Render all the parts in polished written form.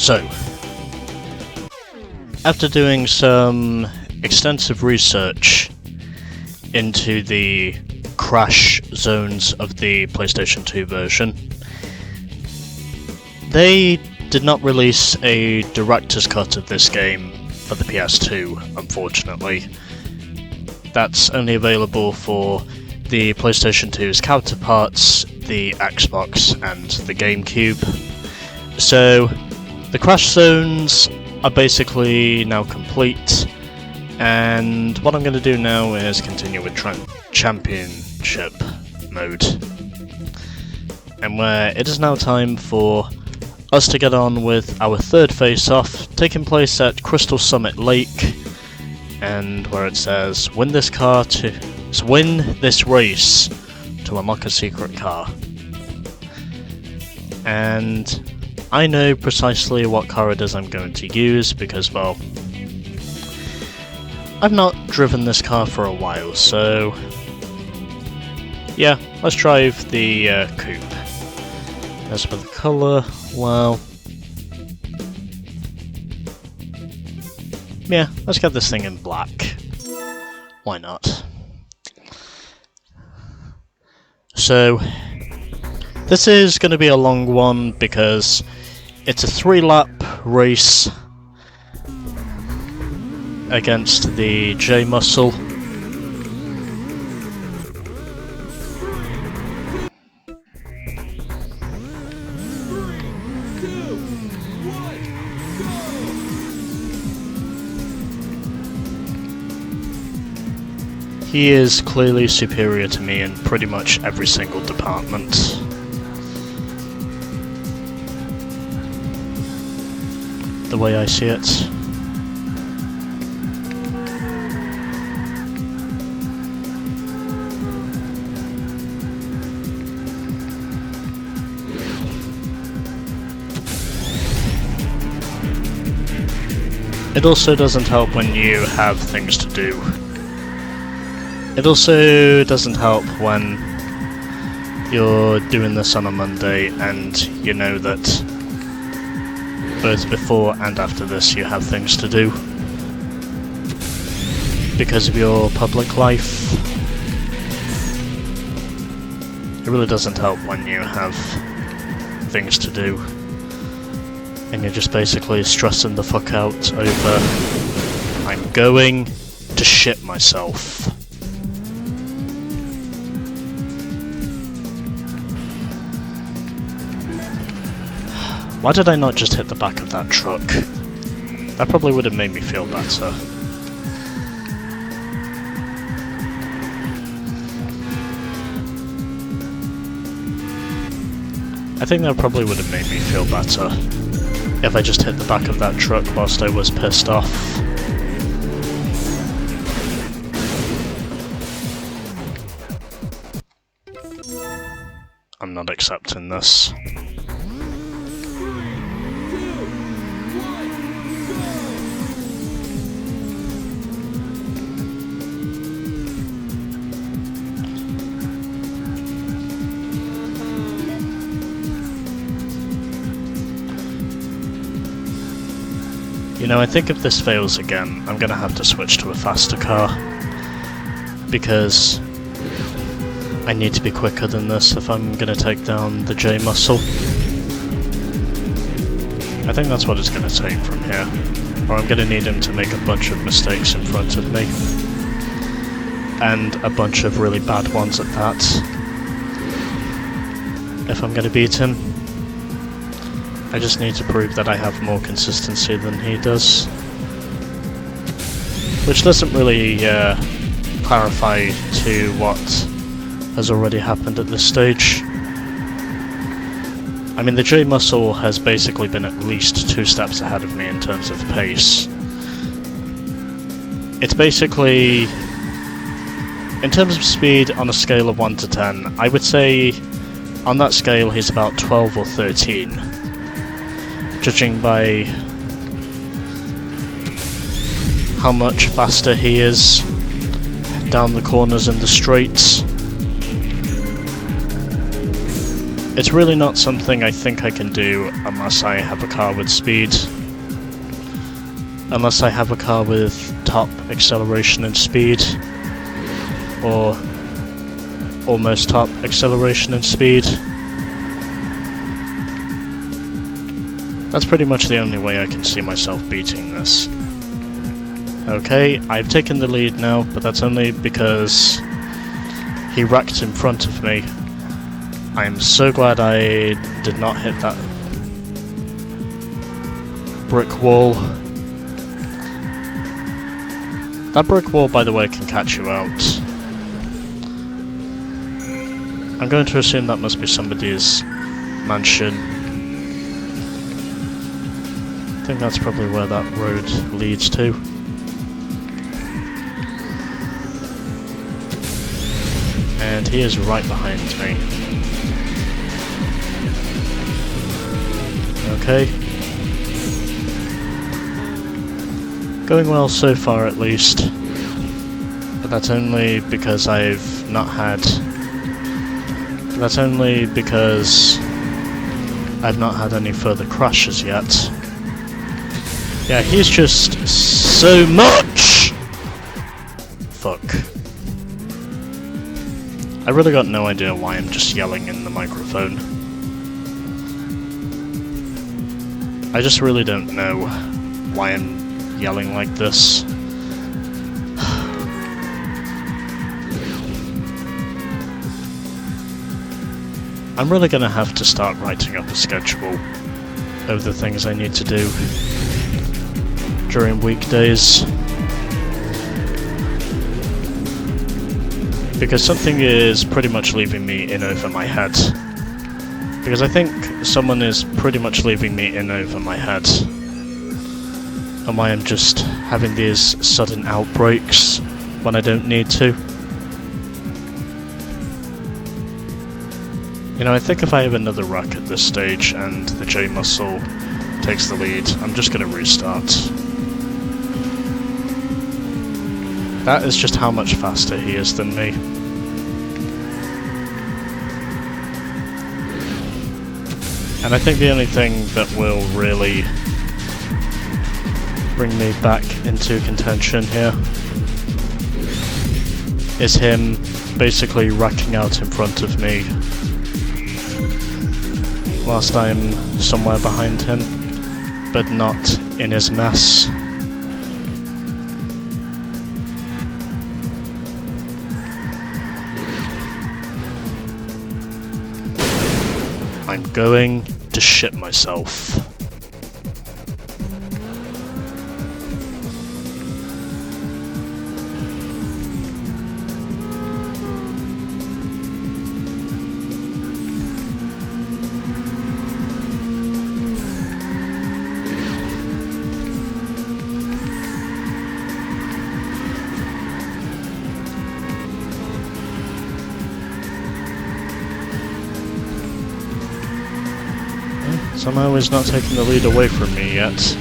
So, after doing some extensive research into the crash zones of the PlayStation 2 version, they did not release a director's cut of this game for the PS2, unfortunately. That's only available for the PlayStation 2's counterparts, the Xbox and the GameCube. So, the crash zones are basically now complete, and what I'm going to do now is continue with Championship mode. And where it is now time for us to get on with our third face-off, taking place at Crystal Summit Lake, and where it says, win this race to unlock a secret car. And I know precisely what car it is I'm going to use because, well, I've not driven this car for a while, so yeah, let's drive the coupe. As for the colour, well, yeah, let's get this thing in black. Why not? So, this is going to be a long one because it's a 3-lap race against the J-Muscle. He is clearly superior to me in pretty much every single department. The way I see it. It also doesn't help when you have things to do. It also doesn't help when you're doing this on a Monday and you know that both before and after this you have things to do because of your public life. It really doesn't help when you have things to do and you're just basically stressing the fuck out over, I'm going to shit myself. Why did I not just hit the back of that truck? That probably would have made me feel better. I think that probably would have made me feel better if I just hit the back of that truck whilst I was pissed off. I'm not accepting this. You know, I think if this fails again, I'm gonna have to switch to a faster car, because I need to be quicker than this if I'm gonna take down the J-Muscle. I think that's what it's gonna take from here, or I'm gonna need him to make a bunch of mistakes in front of me, and a bunch of really bad ones at that, if I'm gonna beat him. I just need to prove that I have more consistency than he does. Which doesn't really clarify to what has already happened at this stage. I mean, the J-Muscle has basically been at least 2 steps ahead of me in terms of pace. It's basically, in terms of speed on a scale of 1 to 10, I would say on that scale he's about 12 or 13. Judging by how much faster he is down the corners and the straights. It's really not something I think I can do unless I have a car with speed. Unless I have a car with top acceleration and speed. Or almost top acceleration and speed. That's pretty much the only way I can see myself beating this. Okay, I've taken the lead now, but that's only because he wrecked in front of me. I'm so glad I did not hit that brick wall. That brick wall, by the way, can catch you out. I'm going to assume that must be somebody's mansion. I think that's probably where that road leads to. And he is right behind me. Okay. Going well so far at least. But that's only because I've not had... That's only because I've not had any further crashes yet. Yeah, he's just so much! Fuck. I really got no idea why I'm just yelling in the microphone. I just really don't know why I'm yelling like this. I'm really gonna have to start writing up a schedule of the things I need to do during weekdays. Because something is pretty much leaving me in over my head. Because I think someone is pretty much leaving me in over my head. And why I'm just having these sudden outbreaks when I don't need to. You know, I think if I have another wreck at this stage and the J muscle takes the lead, I'm just gonna restart. That is just how much faster he is than me. And I think the only thing that will really bring me back into contention here is him basically wrecking out in front of me whilst I'm somewhere behind him, but not in his mess. I'm going to shit myself. Somehow he's not taking the lead away from me yet.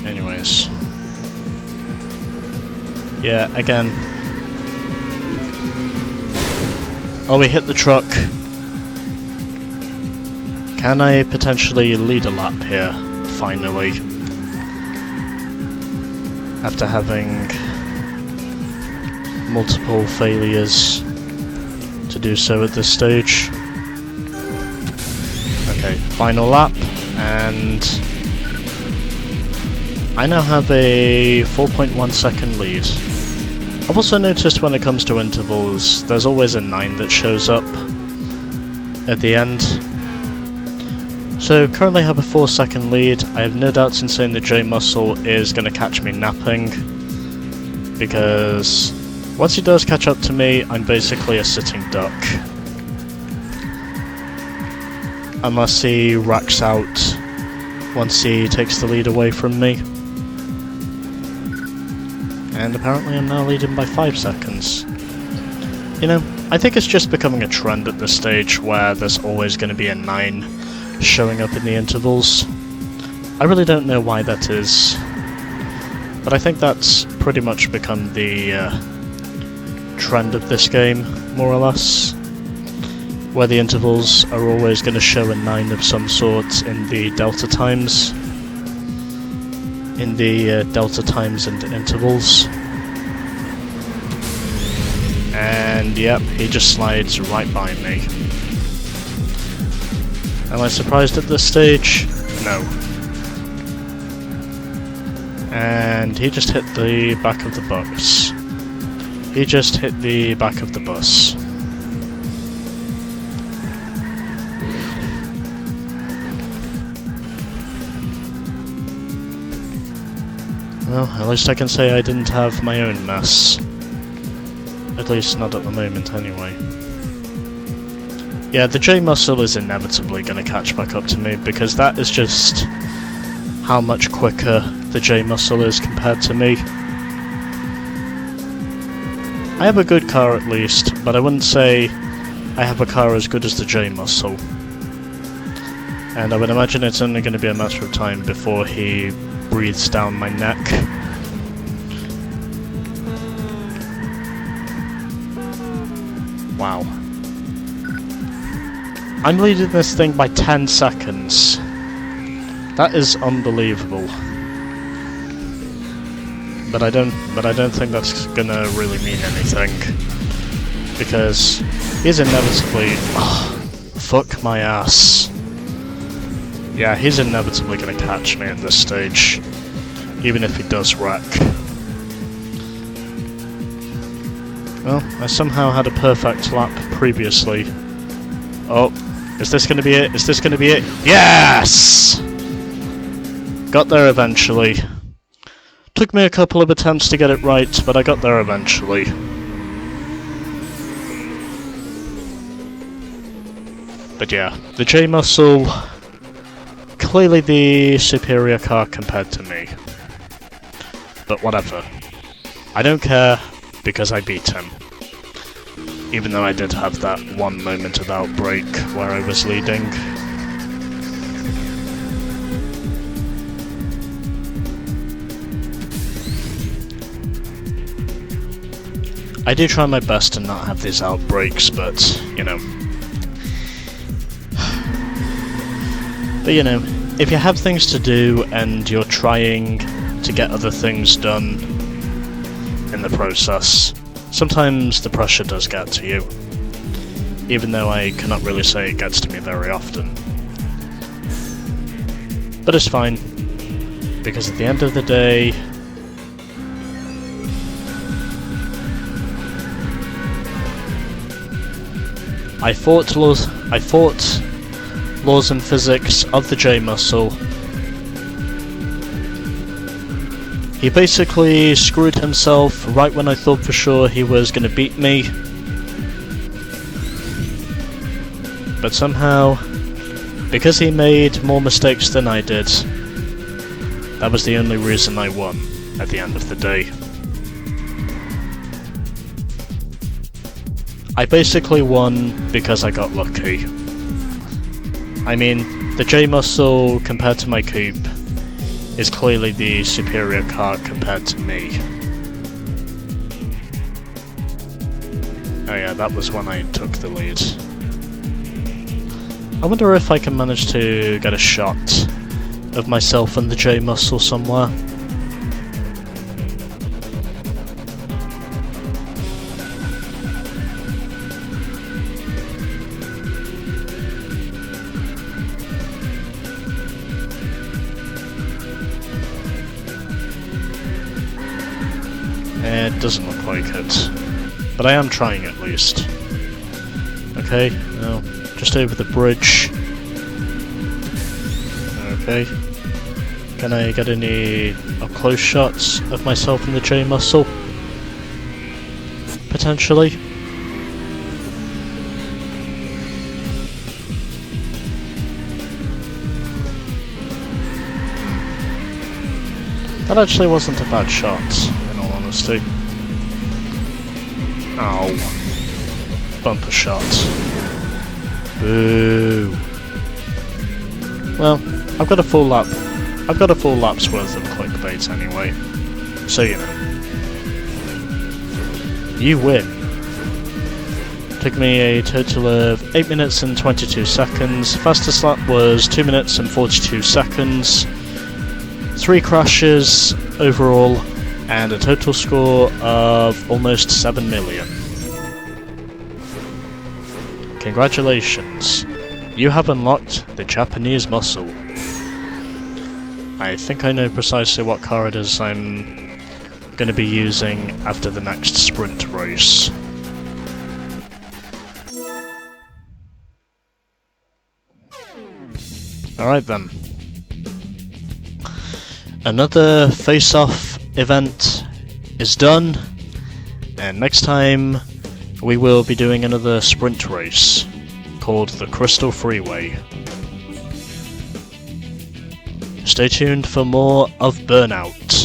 Anyways. Yeah, again. Oh, we hit the truck. Can I potentially lead a lap here? Finally. After having multiple failures to do so at this stage. Okay, final lap, and I now have a 4.1 second lead. I've also noticed when it comes to intervals, there's always a 9 that shows up at the end. So currently have a 4-second lead. I have no doubts in saying the J muscle is going to catch me napping, because once he does catch up to me, I'm basically a sitting duck. Unless he racks out once he takes the lead away from me. And apparently I'm now leading by 5 seconds. You know, I think it's just becoming a trend at this stage where there's always going to be a 9 showing up in the intervals. I really don't know why that is, but I think that's pretty much become the trend of this game, more or less, where the intervals are always going to show a 9 of some sort in the delta times. In the delta times and intervals. And yep, he just slides right by me. Am I surprised at this stage? No. And he just hit the back of the bus. He just hit the back of the bus. Well, at least I can say I didn't have my own mess. At least not at the moment, anyway. Yeah, the J muscle is inevitably going to catch back up to me, because that is just how much quicker the J muscle is compared to me. I have a good car at least, but I wouldn't say I have a car as good as the J muscle. And I would imagine it's only going to be a matter of time before he breathes down my neck. Wow. I'm leading this thing by 10 seconds. That is unbelievable. But I don't think that's gonna really mean anything. Because he's inevitably... Oh, fuck my ass. Yeah, he's inevitably gonna catch me at this stage. Even if he does wreck. Well, I somehow had a perfect lap previously. Oh, is this gonna be it? Is this gonna be it? Yes! Got there eventually. Took me a couple of attempts to get it right, but I got there eventually. But yeah, the J muscle, clearly the superior car compared to me. But whatever. I don't care, because I beat him. Even though I did have that one moment of outbreak where I was leading. I do try my best to not have these outbreaks, but, you know. But, you know, if you have things to do and you're trying to get other things done in the process, sometimes the pressure does get to you. Even though I cannot really say it gets to me very often. But it's fine, because at the end of the day, I fought laws and physics of the J muscle. He basically screwed himself right when I thought for sure he was going to beat me. But somehow, because he made more mistakes than I did, that was the only reason I won at the end of the day. I basically won because I got lucky. I mean, the J muscle compared to my coupe is clearly the superior car compared to me. Oh yeah, that was when I took the lead. I wonder if I can manage to get a shot of myself and the J muscle somewhere. It doesn't look like it, but I am trying at least. Okay, now just over the bridge. Okay, can I get any up-close shots of myself and the J muscle? Potentially. That actually wasn't a bad shot. Ow. Bumper shot. Boo. Well, I've got a full lap I've got a full lap's worth of clickbait anyway, so you know. You win. Took me a total of 8 minutes and 22 seconds. Fastest lap was 2 minutes and 42 seconds. 3 crashes overall, and a total score of almost 7 million. Congratulations. You have unlocked the Japanese muscle. I think I know precisely what car it is I'm going to be using after the next sprint race. Alright then. Another face-off event is done, and next time we will be doing another sprint race called the Crystal Freeway. Stay tuned for more of Burnout.